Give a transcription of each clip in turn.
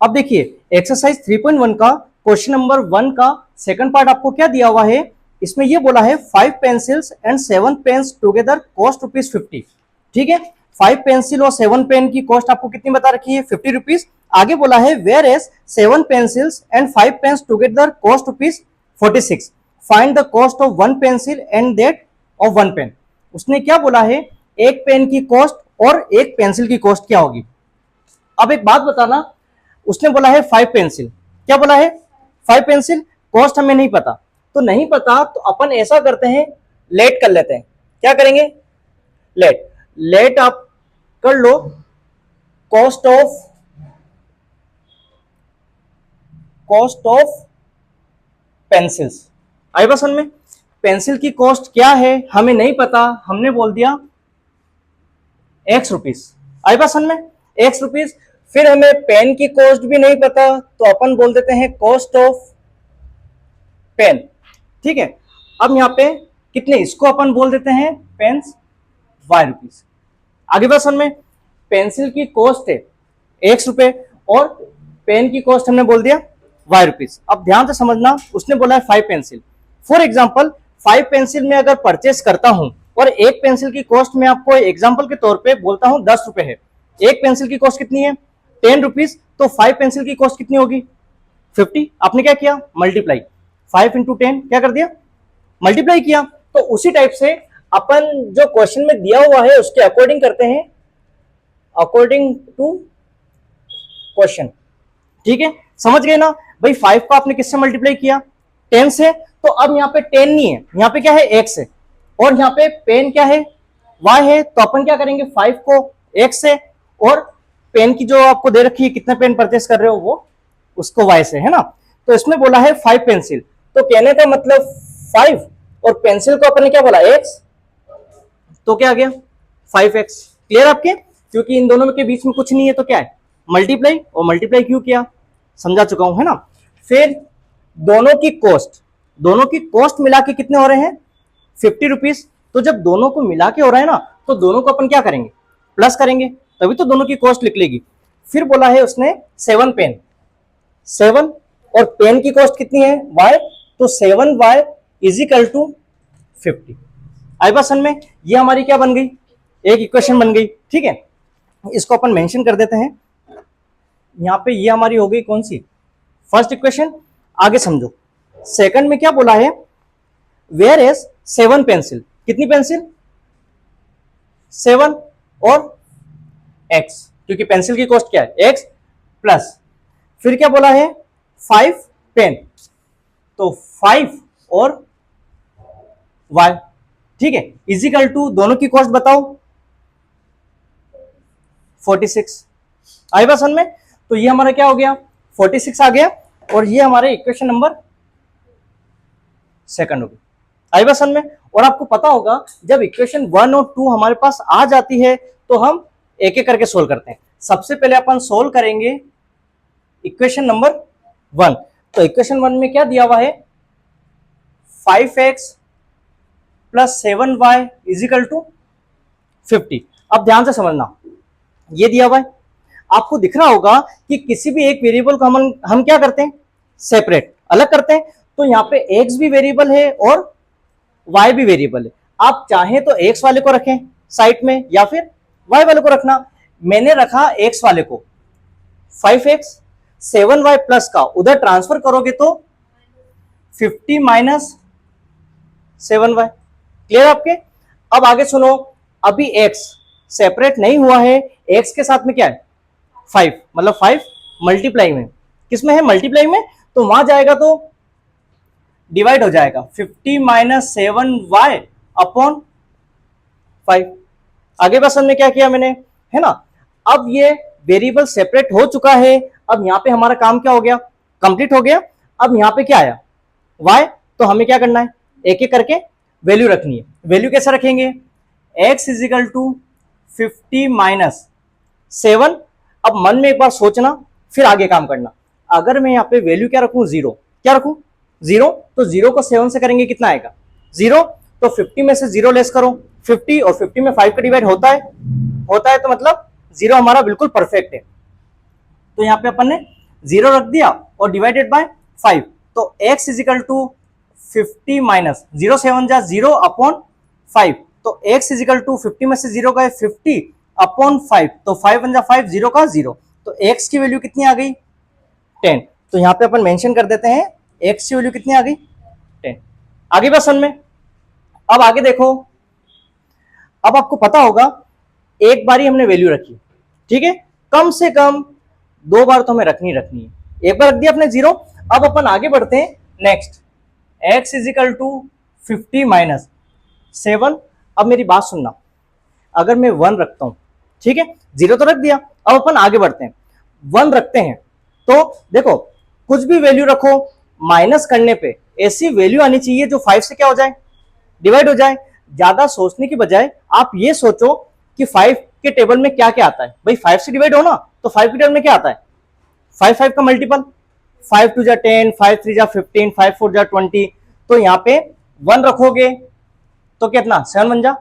अब देखिए एक्सरसाइज 3.1 का क्वेश्चन नंबर 1 का सेकंड पार्ट आपको क्या दिया हुआ है, इसमें ये बोला है 5 pencils and 7 pens together cost ₹50। ठीक है, 5 पेंसिल और 7 पेन की कॉस्ट आपको कितनी बता रखी है, ₹50। आगे बोला है whereas 7 pencils and 5 pens together cost ₹46। Find the cost of 1 pencil and that of 1 pen. उसने क्या बोला है, एक पेन की कॉस्ट और एक पेंसिल की कॉस्ट क्या होगी। अब एक बात बताना, उसने बोला है 5 पेंसिल, क्या बोला है 5 पेंसिल, कॉस्ट हमें नहीं पता, तो नहीं पता तो अपन ऐसा करते हैं, लेट कर लेते हैं। क्या करेंगे, लेट आप कर लो कॉस्ट ऑफ पेंसिल्स। आई बात समझ में, पेंसिल की कॉस्ट क्या है हमें नहीं पता, हमने बोल दिया ₹X। आई बात समझ में, ₹X। फिर हमें पेन की कॉस्ट भी नहीं पता तो अपन बोल देते हैं कॉस्ट ऑफ पेन। ठीक है, अब यहां पे कितने, इसको अपन बोल देते हैं पेन्स ₹Y। आगे बात समझ में, पेंसिल की कॉस्ट है ₹X और पेन की कॉस्ट हमने बोल दिया ₹Y। अब ध्यान से समझना, उसने बोला है 5 पेंसिल। फॉर एग्जाम्पल 5 पेंसिल में अगर परचेस करता हूं और एक पेंसिल की कॉस्ट में आपको एग्जाम्पल के तौर पे बोलता हूं ₹10 है, एक पेंसिल की कॉस्ट कितनी है ₹10, तो 5 पेंसिल की कॉस्ट कितनी होगी 50। आपने क्या किया, मल्टीप्लाई, 5 इंटू 10 क्या कर दिया, मल्टीप्लाई किया। तो उसी टाइप से अपन जो क्वेश्चन में दिया हुआ है उसके अकॉर्डिंग करते हैं, अकॉर्डिंग टू क्वेश्चन। ठीक है, समझ गए ना भाई, 5 को आपने किससे मल्टीप्लाई किया, 10 से। तो अब यहाँ पे 10 नहीं है, यहाँ पे क्या है X है, और यहाँ पे पेन क्या है Y है, तो अपन क्या करेंगे 5 को X से और पेन की जो आपको दे रखी है कितने पेन परचेस कर रहे हो वो उसको Y से, है ना। तो इसमें बोला है 5 पेंसिल, तो कहने का मतलब 5 और पेंसिल को अपन ने क्या बोला X, तो क्या आ गया 5X। क्लियर आपके, क्योंकि इन दोनों के बीच में कुछ नहीं है तो क्या है मल्टीप्लाई, और मल्टीप्लाई क्यों किया समझा चुका हूं, है ना। फिर दोनों की कॉस्ट मिला के कितने हो रहे हैं ₹50। तो जब दोनों को मिला के हो रहा है ना, तो दोनों को अपन क्या करेंगे प्लस करेंगे, तभी तो दोनों की कॉस्ट निकलेगी। फिर बोला है उसने 7 पेन, 7 और पेन की कॉस्ट कितनी है Y, तो 7Y इज इक्वल टू 50। आई बात समझ में, ये हमारी क्या बन गई, एक इक्वेशन बन गई। ठीक है, इसको अपन मेंशन कर देते हैं यहां पे, ये हमारी हो गई कौन सी, फर्स्ट इक्वेशन। आगे समझो, सेकंड में क्या बोला है, वेयर एज 7 पेंसिल, कितनी पेंसिल 7 और X, क्योंकि पेंसिल की कॉस्ट क्या है X प्लस, फिर क्या बोला है 5 पेन, तो 5 और Y। ठीक है, इजिकल टू दोनों की कॉस्ट बताओ 46। आई बात समझ में, तो ये हमारा क्या हो गया 46 आ गया, और ये हमारे इक्वेशन नंबर सेकंड हो गई। आई बात समझ में, और आपको पता होगा जब इक्वेशन 1 और 2 हमारे पास आ जाती है तो हम एक एक करके सोल्व करते हैं। सबसे पहले अपन सोल्व करेंगे इक्वेशन नंबर 1। तो इक्वेशन 1 में क्या दिया हुआ है 5x plus 7y is equal to 50। अब ध्यान से समझना, ये दिया हुआ है, आपको दिख रहा होगा कि किसी भी एक वेरिएबल को हम क्या करते हैं सेपरेट, अलग करते हैं। तो यहाँ पे x भी वेरिएबल है और y भी वेरिएबल है। आप चाहें तो x वाले को रखें साइड में या फिर y वाले को रखना। मैंने रखा x वाले को, 5x 7y प्लस का उधर ट्रांसफर करोगे तो 50 माइनस 7y। क्लियर आपके। अब आगे सुनो, अभी x सेपरेट नहीं हुआ है, x के साथ में क्या है 5, मतलब 5 मल्टीप्लाई में, किसमें है मल्टीप्लाई में, तो वहां जाएगा तो डिवाइड हो जाएगा 50 माइनस 7y अपॉन 5। आगे बस हमने क्या किया मैंने, है ना। अब ये वेरिएबल सेपरेट हो चुका है, अब यहाँ पे हमारा काम क्या हो गया कंप्लीट हो गया। अब यहाँ पे क्या आया y, तो हमें क्या करना है एक एक करके वैल्यू रखनी है। वैल्यू कैसे रखेंगे, x इजिकल टू 50 माइनस 7। अब मन में एक बार सोचना फिर आगे काम करना। अगर मैं यहाँ पे वैल्यू क्या रखूं 0, क्या रखूं 0, तो 0 को 7 से करेंगे कितना आएगा 0, तो 50 में से 0 लेस करो 50, और 50 में 5 का डिवाइड होता है तो मतलब 0 हमारा बिल्कुल परफेक्ट है। तो यहाँ पे अपन ने जीरो रख दिया और डिवाइडेड बाय 5, तो x is equal to 50 minus zero, 7 जा 0 अपॉन 5, तो x इज इक्वल टू 50 में से 0 गए 50 अपॉन 5, तो 5 1 जा 5, 0 का 0, तो x की वैल्यू कितनी आ गई 10। तो यहाँ पे अपन मेंशन कर देते हैं x की वैल्यू कितनी आ गई 10। आगे बस में, अब आगे देखो, अब आपको पता होगा एक बार ही हमने वैल्यू रखी, ठीक है, कम से कम 2 बार तो हमें रखनी है। एक बार रख दिया अपने 0, अब अपन आगे बढ़ते हैं next, x is equal to 50 minus 7। अब मेरी बात सुनना, अगर मैं 1 रखता हूं, ठीक है, 0 तो रख दिया, अब अपन आगे बढ़ते हैं, 1 रखते हैं, तो देखो कुछ भी वैल्यू रखो, माइनस करने पे ऐसी वैल्यू आनी चाहिए जो 5 से क्या हो जाए, डिवाइड हो जाए। ज्यादा सोचने की बजाय आप ये सोचो कि 5 के टेबल में क्या क्या आता है। भाई 5 से डिवाइड हो ना, तो 5 के टेबल में क्या आता है, 5 का मल्टीपल, 5 2 जा 10, 5 3 जा 15, 5 4 जा 20, तो यहाँ पे 1 रखोगे तो कितना 7 1 जा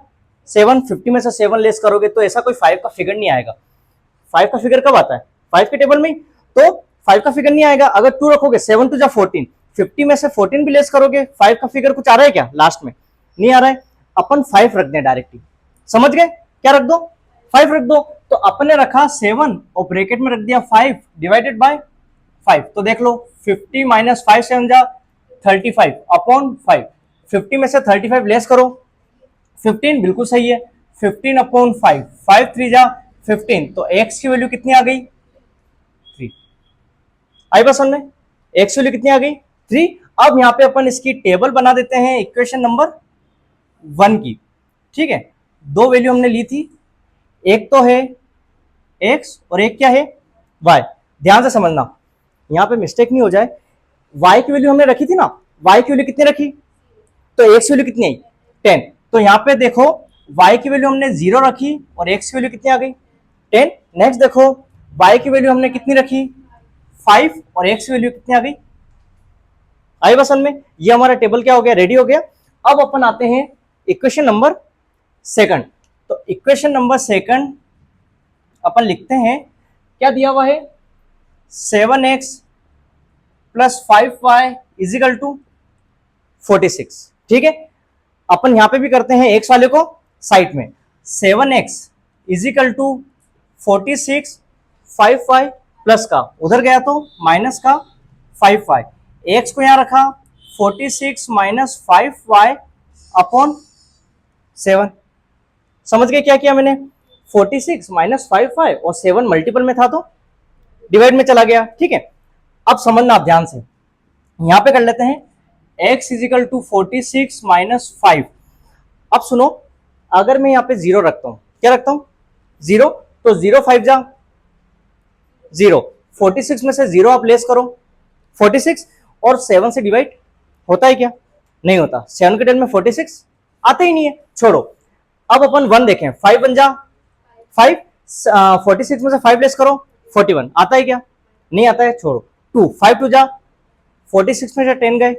7, 50 में से 7 लेस करोगे तो ऐसा कोई 5 का फिगर नहीं आएगा। 5 का फिगर कब आता है, 5 के टेबल में, तो 5 का फिगर नहीं आएगा। अगर 2 रखोगे 7 2 जा 14, 50 में से 14 भी लेस करोगे, 5 का फिगर कुछ आ रहा है क्या लास्ट में, नहीं आ रहा है। अपन 5 रख दें डायरेक्टली, समझ गए, क्या रख दो 5 रख दो, तो अपन ने रखा 7 और ब्रैकेट में रख दिया 5 डिवाइडेड बाय 5, तो देख लो 50 माइनस 5 7 जा 35 अपॉन 5, 50 में से 35 लेस करो 15, बिल्कुल सही है, 15 अपॉन 5, 5 3 जा 15, तो x की वैल्यू कितनी आ गई 3। आई बस हमने x की वैल्यू कितनी आ गई 3। अब यहाँ पे अपन इसकी टेबल बना देते हैं इक्वेशन नंबर 1 की, ठीक है, 2 वैल्यू हमने ली थी, एक तो है x और एक क्या है y। ध्यान से समझना, यहाँ पे मिस्टेक नहीं हो जाए, y की वैल्यू हमने रखी थी ना, y की वैल्यू कितनी रखी, तो x की वैल्यू कितनी आई 10, तो यहाँ पे देखो y की वैल्यू हमने 0 रखी और x की वैल्यू कितनी आ गई 10। नेक्स्ट देखो y की वैल्यू हमने कितनी रखी 5 और x की वैल्यू कितनी आ गई, आई बसन में, ये हमारा टेबल क्या हो गया, रेडी हो गया। अब अपन आते हैं इक्वेशन नंबर 2, तो इक्वेशन नंबर 2 अपन लिखते हैं, क्या दिया हुआ है 7x plus 5y is equal to 46, ठीक है। अपन यहां पे भी करते हैं x वाले को साइड में, 7x is equal to 46, 5y plus का उधर गया तो माइनस का 5y, x को यहां रखा 46 माइनस 5y अपॉन 7। समझ गए क्या किया मैंने, 46 माइनस 5y और 7 मल्टीपल में था तो डिवाइड में चला गया, ठीक है। अब समझना आप ध्यान से, यहां पे कर लेते हैं x is equal to 46 minus 5। अब सुनो, अगर मैं यहाँ पे 0 रखता हूं, क्या रखता हूं 0, तो 0 5 जा 0, 46 में से 0 आप लेस करो 46 और 7 से डिवाइड होता है क्या, नहीं होता, 7 के टेबल में 46 आता ही नहीं है, छोड़ो। अब अपन 1 देखें, 5 1 जा 5, 46 में से 5 लेस करो 41, आता है क्या, नहीं आता है, छोड़ो। 2 5 2 जा 46 में से 10 गए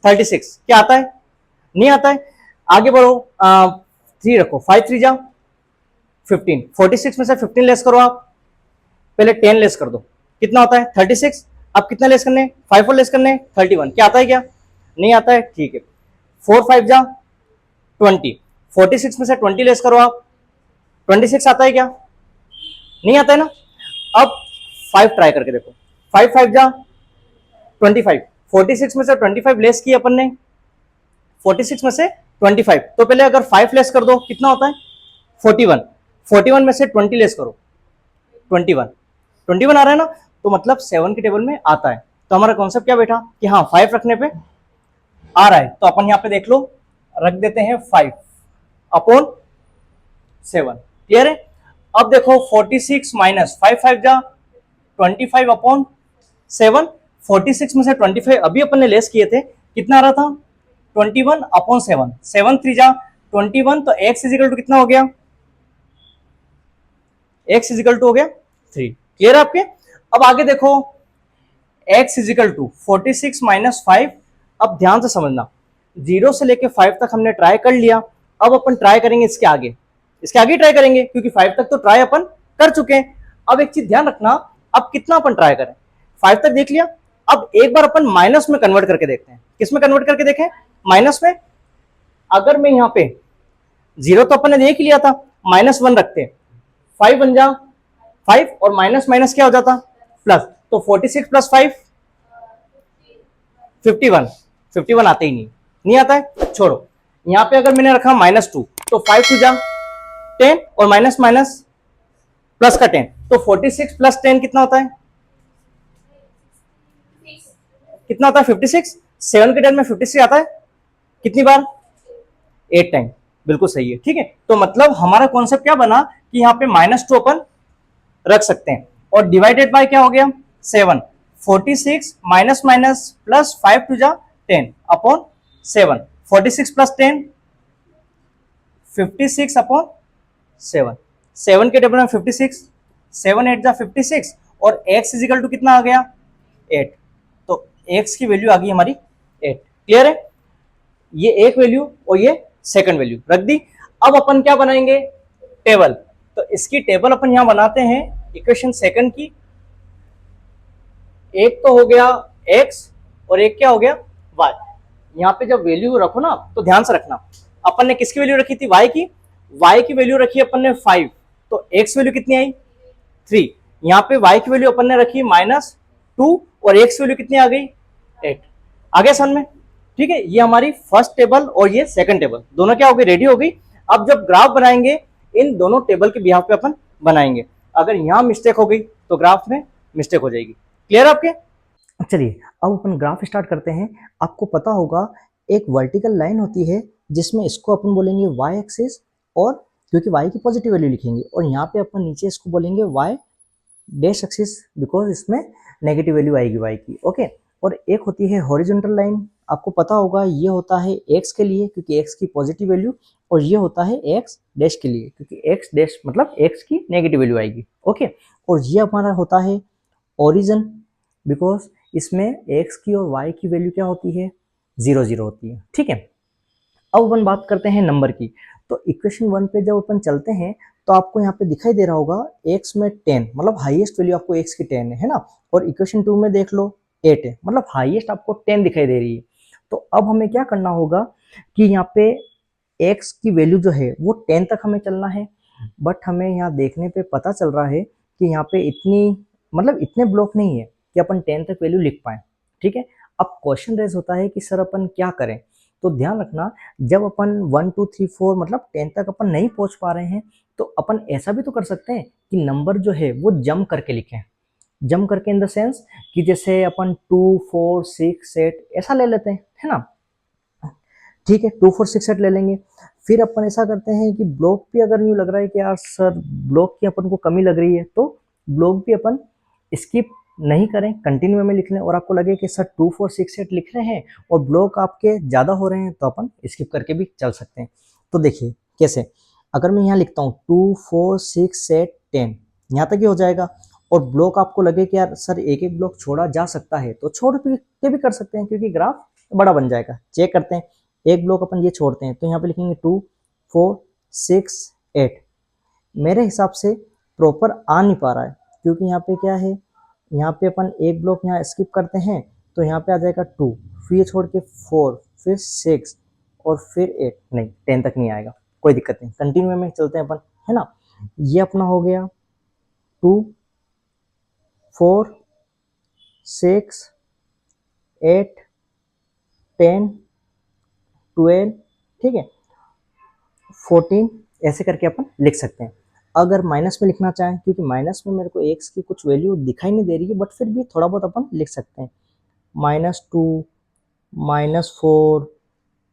36, क्या आता है, नहीं आता है। आगे बढ़ो, 3 रखो, 5 3 जा 15, 46 में से 15 लेस करो आप, पहले 10 लेस कर दो, कितना होता है 36। अब कितना लेस करने, 5 और लेस करने 31, क्या आता है क्या, नहीं आता है, ठीक है। 4 5 जा 20, 46 में से 20 लेस करो आप, 26 आता है क्या, नहीं आता है ना। अब 5 ट्राई करके देखो, 5 5 जा 25, 46 में से 25 लेस की अपन ने, 46 में से 25, तो पहले अगर 5 लेस कर दो कितना होता है 41, 41 में से 20 लेस करो 21 आ रहा है ना, तो मतलब 7 के टेबल में आता है। तो हमारा कॉन्सेप्ट क्या बैठा कि हाँ 5 रखने पे आ रहा है, तो अपन यहाँ पे देख लो रख देते हैं 5 अपॉन 7, क्लियर है। अब देखो 46 माइनस 5 5 जा 25 अपॉन 7, 46 में से 25 अभी अपन ने लेस किए थे, कितना आ रहा था 21 अपॉन 7, 7 3 जा 21, तो x इज इक्वल टू कितना हो गया, x इज इक्वल टू हो गया 3, क्लियर है आपके। अब आगे देखो x is equal to 46 minus 5। अब ध्यान से समझना, 0 से लेके 5 तक हमने ट्राई कर लिया, अब अपन ट्राई करेंगे इसके आगे ट्राई करेंगे, क्योंकि 5 तक तो ट्राई अपन कर चुके हैं। अब एक चीज ध्यान रखना, अब कितना अपन ट्राई करें, 5 तक देख लिया। अब एक बार अपन माइनस में कन्वर्ट करके देखते हैं। किस में कन्वर्ट करके देखें? माइनस में। अगर मैं यहाँ पे 0 तो अपन ने देख लिया था, -1 रखते हैं, 5 बन जा 5 और माइनस माइनस क्या हो जाता? प्लस। तो 46 प्लस 5 51 आते ही नहीं आता है, छोड़ो। यहाँ पे अगर मैंने रखा -2 तो 5 टू जा 10 और माइनस माइनस प्लस का 10, तो 46 प्लस 10 कितना होता है? कितना होता है? 56। 7 के 10 में 56 आता है कितनी बार? 8 टाइम। बिल्कुल सही है, ठीक है। तो मतलब हमारा कॉन्सेप्ट क्या बना कि यहाँ पे -2 अपन रख सकते हैं और डिवाइडेड बाय क्या हो गया? 7। 46 माइनस माइनस प्लस 5 टू जा 10 अपॉन 7। 46 plus 10 56 upon 7। 7 के टेबल में 56, 7 8 जा 56 और x इजिकल टू कितना आ गया? 8। तो x की वैल्यू आ गई हमारी 8। क्लियर है? ये एक वैल्यू और ये सेकंड वैल्यू रख दी। अब अपन क्या बनाएंगे? टेबल। तो इसकी टेबल अपन यहां बनाते हैं इक्वेशन सेकंड की। एक तो हो गया x और एक क्या हो गया? y। यहां पे जब वैल्यू रखो ना तो ध्यान से रखना, अपन ने किसकी वैल्यू रखी थी? y की। y की वैल्यू रखी अपन ने 5, तो x वैल्यू कितनी आई? 3। यहाँ पे y की वैल्यू अपन ने रखी -2 और x वैल्यू कितनी आ गई? 8। आ गया समझ में? ठीक है, ये हमारी फर्स्ट टेबल और ये सेकंड टेबल दोनों क्या हो गई? रेडी हो गई। अब जब ग्राफ बनाएंगे इन दोनों टेबल के बिहाफ पे अपन बनाएंगे। अगर यहाँ मिस्टेक हो गई तो ग्राफ में मिस्टेक हो जाएगी। क्लियर आपके? चलिए अब अपन ग्राफ स्टार्ट करते हैं। आपको पता होगा एक वर्टिकल लाइन होती है जिसमें इसको अपन बोलेंगे y एक्सिस, और क्योंकि y की पॉजिटिव वैल्यू लिखेंगे, और यहाँ पे अपन नीचे इसको बोलेंगे y डैश एक्सिस बिकॉज इसमें नेगेटिव वैल्यू आएगी y की। ओके, और एक होती है हॉरिजॉन्टल लाइन, आपको पता होगा ये होता है x के लिए क्योंकि x की पॉजिटिव वैल्यू, और ये होता है x डैश के लिए क्योंकि x डैश मतलब x की नेगेटिव वैल्यू आएगी। ओके, और ये हमारा होता है ओरिजिन बिकॉज इसमें x की और y की वैल्यू क्या होती है? 0 0 होती है। ठीक है, अब अपन बात करते हैं नंबर की। तो इक्वेशन 1 पे जब अपन चलते हैं तो आपको यहाँ पे दिखाई दे रहा होगा x में 10 मतलब हाईएस्ट वैल्यू आपको x की 10 है ना, और इक्वेशन 2 में देख लो 8 है मतलब हाईएस्ट आपको 10 दिखाई दे रही है। तो अब हमें क्या करना होगा कि यहाँ पे x की वैल्यू जो है वो 10 तक हमें चलना है, बट हमें यहाँ देखने पे पता चल रहा है कि यहाँ पे इतनी मतलब इतने ब्लॉक नहीं है कि अपन 10 तक वैल्यू लिख पाए। ठीक है, अब क्वेश्चन रेज होता है कि सर अपन क्या करें? तो ध्यान रखना, जब अपन 1 2 3 4 मतलब 10 तक अपन नहीं पहुंच पा रहे हैं तो अपन ऐसा भी तो कर सकते हैं कि नंबर जो है वो जंप करके लिखें। जंप करके इन द सेंस कि जैसे अपन 2 4 6 8 ऐसा ले लेते हैं, है ना। ठीक है, 2 4 6 8 ले लेंगे। फिर अपन ऐसा करते हैं कि ब्लॉक भी अगर यूँ लग रहा है कि यार सर ब्लॉक की अपन को कमी लग रही है तो ब्लॉक भी अपन स्किप नहीं करें, कंटिन्यू में लिख लें, और आपको लगे कि सर 2 4 6 8 लिख रहे हैं और ब्लॉक आपके ज़्यादा हो रहे हैं तो अपन स्किप करके भी चल सकते हैं। तो देखिए कैसे, अगर मैं यहाँ लिखता हूँ 2 4 6 8 10 यहाँ तक ही हो जाएगा, और ब्लॉक आपको लगे कि यार सर एक एक ब्लॉक छोड़ा जा सकता है तो छोड़ के भी कर सकते हैं क्योंकि ग्राफ बड़ा बन जाएगा। चेक करते हैं, एक ब्लॉक अपन ये छोड़ते हैं तो यहाँ पे लिखेंगे 2 4 6 8। मेरे हिसाब से प्रॉपर आ नहीं पा रहा है क्योंकि यहाँ पे क्या है, यहाँ पे अपन एक ब्लॉक यहाँ स्किप करते हैं तो यहाँ पे आ जाएगा 2, फिर ये छोड़ के 4, फिर 6 और फिर 8, नहीं 10 तक नहीं आएगा, कोई दिक्कत नहीं, कंटिन्यू में चलते हैं अपन, है ना। ये अपना हो गया 2 4 6 8 10 12, ठीक है 14, ऐसे करके अपन लिख सकते हैं। अगर माइनस में लिखना चाहें, क्योंकि माइनस में मेरे को एक्स की कुछ वैल्यू दिखाई नहीं दे रही है बट फिर भी थोड़ा बहुत अपन लिख सकते हैं, -2 -4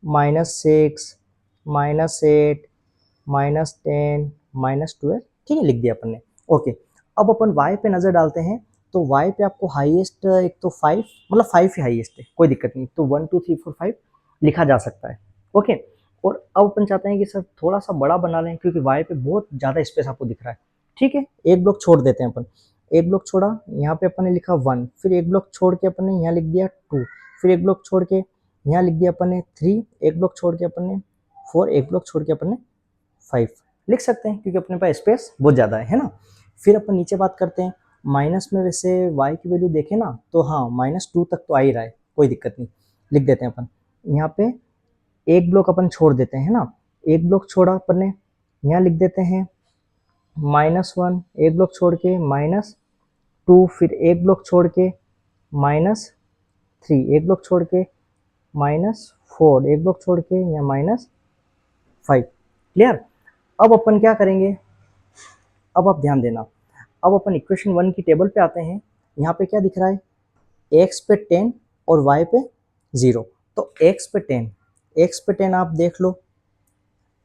-6 -8 -10 -12, ठीक है लिख दिया अपन ने। ओके, अब अपन y पे नज़र डालते हैं तो y पे आपको हाईएस्ट एक तो 5 मतलब 5 ही हाईएस्ट है, कोई दिक्कत नहीं, तो 1 2 3 4 5 लिखा जा सकता है। ओके, और अब अपन चाहते हैं कि सर थोड़ा सा बड़ा बना लें क्योंकि y पे बहुत ज़्यादा स्पेस आपको दिख रहा है। ठीक है, एक ब्लॉक छोड़ देते हैं अपन, एक ब्लॉक छोड़ा, यहाँ पे अपन ने लिखा 1, फिर एक ब्लॉक छोड़ के अपन ने यहाँ लिख दिया 2, फिर एक ब्लॉक छोड़ के यहाँ लिख दिया अपन ने 3, एक ब्लॉक छोड़ के अपन ने 4, एक ब्लॉक छोड़ के अपन ने 5 लिख सकते हैं क्योंकि अपने पास स्पेस बहुत ज़्यादा है ना। फिर अपन नीचे बात करते हैं माइनस में वैसे y की वैल्यू देखें ना तो हाँ -2 तक तो आ ही रहा है, कोई दिक्कत नहीं, लिख देते हैं अपन। यहाँ पे एक ब्लॉक अपन छोड़ देते हैं ना, एक ब्लॉक छोड़ा अपन ने, यहाँ लिख देते हैं -1, एक ब्लॉक छोड़ के -2, फिर एक ब्लॉक छोड़ के -3, एक ब्लॉक छोड़ के -4, एक ब्लॉक छोड़ के या -5। क्लियर। अब अपन क्या करेंगे, अब आप ध्यान देना, अब अपन इक्वेशन 1 की टेबल पे आते हैं। यहाँ पे क्या दिख रहा है, x पे 10 और y पे 0। तो x पे 10, x पे 10 आप देख लो,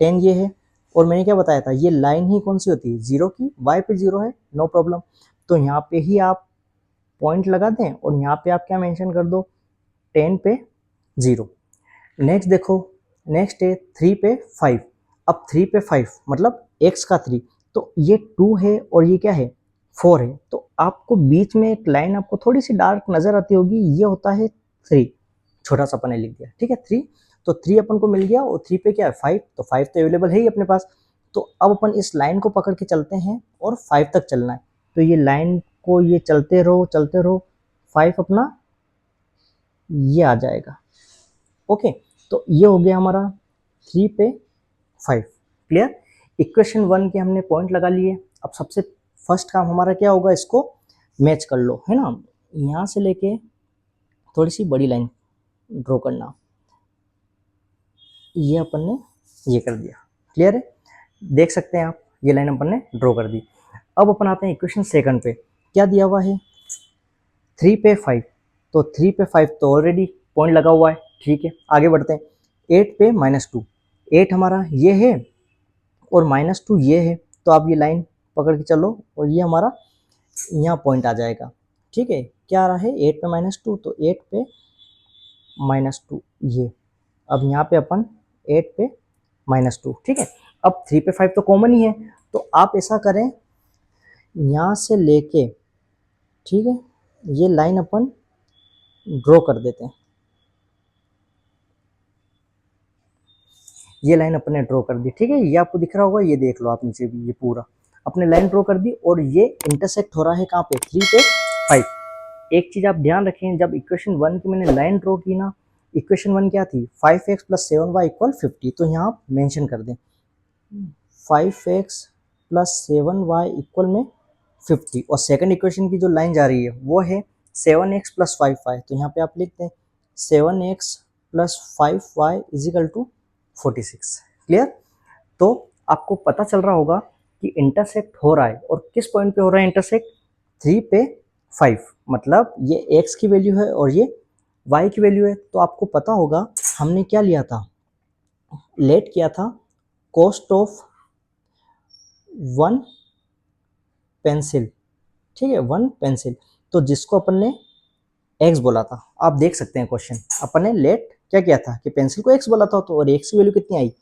10 ये है, और मैंने क्या बताया था, ये लाइन ही कौन सी होती है, 0 की, y पे 0 है, नो प्रॉब्लम। तो यहाँ पे ही आप पॉइंट लगा दें और यहाँ पे आप क्या मेंशन कर दो, 10 पे 0। नेक्स्ट देखो, नेक्स्ट है 3 पे 5। अब 3 पे 5 मतलब x का 3, तो ये 2 है और ये क्या है, 4 है। तो आपको बीच में एक लाइन आपको थोड़ी सी डार्क नजर आती होगी, ये होता है 3, छोटा सा अपन ने लिख दिया, ठीक है 3। तो 3 अपन को मिल गया, और 3 पे क्या है 5, तो 5 तो अवेलेबल है ही अपने पास। तो अब अपन इस लाइन को पकड़ के चलते हैं और 5 तक चलना है। तो ये लाइन को ये चलते रहो चलते रहो, 5 अपना ये आ जाएगा। ओके, तो ये हो गया हमारा 3 पे 5। क्लियर। इक्वेशन 1 के हमने पॉइंट लगा लिए। अब सबसे फर्स्ट काम हमारा क्या होगा, इसको मैच कर लो, है ना। यहाँ से लेके थोड़ी सी बड़ी लाइन ड्रॉ करना, ये अपन ने ये कर दिया। क्लियर है, देख सकते हैं आप, ये लाइन अपन ने ड्रॉ कर दी। अब अपन आते हैं इक्वेशन सेकंड पे, क्या दिया हुआ है 3 पे 5। तो 3 पे 5 तो ऑलरेडी पॉइंट लगा हुआ है, ठीक है आगे बढ़ते हैं। 8 पे -2, 8 हमारा ये है और -2 ये है, तो आप ये लाइन पकड़ के चलो और ये हमारा यहाँ पॉइंट आ जाएगा। ठीक है, क्या आ रहा है 8 पे -2, तो 8 पे -2 ये। अब यहाँ पे अपन 8 पे -2, ठीक है। अब 3 पे 5 तो कॉमन ही है, तो आप ऐसा करें यहाँ से लेके, ठीक है, ये लाइन अपन ड्रॉ कर देते हैं। ये लाइन अपने ड्रॉ कर दी, ठीक है, ये आपको दिख रहा होगा, ये देख लो आप नीचे भी, ये पूरा अपने लाइन ड्रॉ कर दी और ये इंटरसेक्ट हो रहा है कहाँ पे, 3 पे 5। एक चीज आप ध्यान रखें, जब इक्वेशन 1 की मैंने लाइन ड्रॉ की ना, इक्वेशन 1 क्या थी, 5x + 7y = 50। तो यहाँ आप मेंशन कर दें 5x + 7y = 50, और सेकंड इक्वेशन की जो लाइन जा रही है वो है 7x + 5y। तो यहाँ पे आप लिख दें 7x + 5y = 46। क्लियर। तो आपको पता चल रहा होगा कि इंटरसेक्ट हो रहा है, और किस पॉइंट पे हो रहा है इंटरसेक्ट, 3 पे 5, मतलब ये x की वैल्यू है और ये y की वैल्यू है। तो आपको पता होगा हमने क्या लिया था, लेट किया था कॉस्ट ऑफ 1 पेंसिल, ठीक है 1 पेंसिल। तो जिसको अपन ने x बोला था, आप देख सकते हैं क्वेश्चन, अपन ने लेट क्या किया था कि पेंसिल को x बोला था, तो और x की वैल्यू कितनी आई,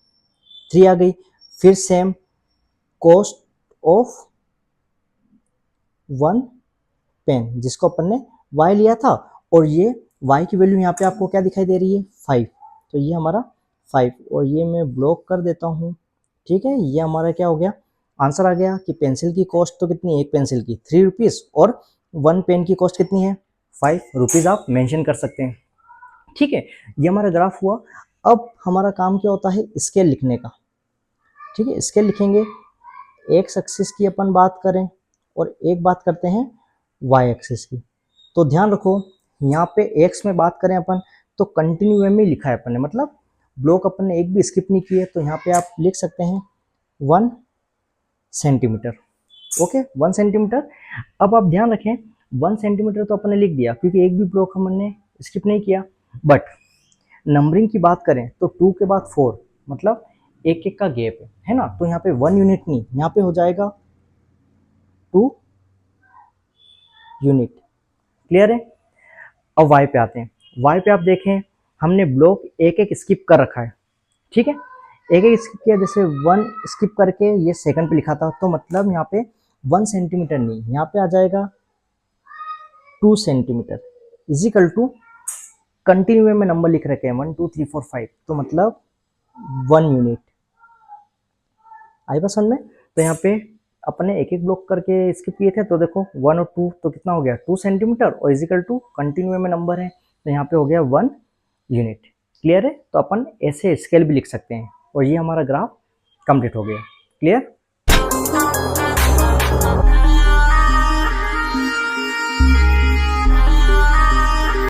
3 आ गई। फिर सेम कॉस्ट ऑफ 1 पेन, जिसको अपन ने y लिया था, और ये y की वैल्यू यहाँ पे आपको क्या दिखाई दे रही है 5। तो ये हमारा 5, और ये मैं ब्लॉक कर देता हूँ, ठीक है। ये हमारा क्या हो गया, आंसर आ गया कि पेंसिल की कॉस्ट तो कितनी है, एक पेंसिल की 3 रुपीज़, और 1 पेन की कॉस्ट कितनी है 5 रुपीज़, आप मेंशन कर सकते हैं। ठीक है, ये हमारा ग्राफ हुआ। अब हमारा काम क्या होता है, स्केल लिखने का। ठीक है, स्केल लिखेंगे, एक्स एक्सिस की अपन बात करें और एक बात करते हैं वाई एक्सिस की। तो ध्यान रखो, यहाँ पे एक्स में बात करें अपन तो कंटिन्यू वे में लिखा है अपन ने, मतलब ब्लॉक अपन ने एक भी स्किप नहीं किए। तो यहाँ पे आप लिख सकते हैं 1 सेंटीमीटर। Okay, 1 centimetre. अब आप ध्यान रखें 1 सेंटीमीटर तो अपन ने लिख दिया क्योंकि एक भी ब्लॉक हमने स्किप नहीं किया। बट नंबरिंग की बात करें तो 2 के बाद 4, मतलब एक एक का गैप है ना। तो यहाँ पे 1 यूनिट नहीं, यहाँ पे हो जाएगा 2 यूनिट। क्लियर है। अब वाई पे आते हैं। वाई पे आप देखें हमने ब्लॉक एक एक स्किप कर रखा है, ठीक है, एक एक स्किप किया। जैसे 1 स्किप करके ये सेकंड पे लिखा था, तो मतलब यहाँ पे 1 सेंटीमीटर नहीं, यहाँ पे आ जाएगा 2 सेंटीमीटर = कंटिन्यू में नंबर लिख रखे हैं 1 2 3 4 5, तो मतलब 1 यूनिट। आई बात समझ में। तो यहाँ पे अपने एक एक ब्लॉक करके इसके किए थे, तो देखो 1 और 2 तो कितना हो गया 2 सेंटीमीटर, और इजिकल टू कंटिन्यू में नंबर है तो यहाँ पे हो गया 1 यूनिट। क्लियर है? तो अपन ऐसे स्केल भी लिख सकते हैं, और ये हमारा ग्राफ कंप्लीट हो गया। क्लियर?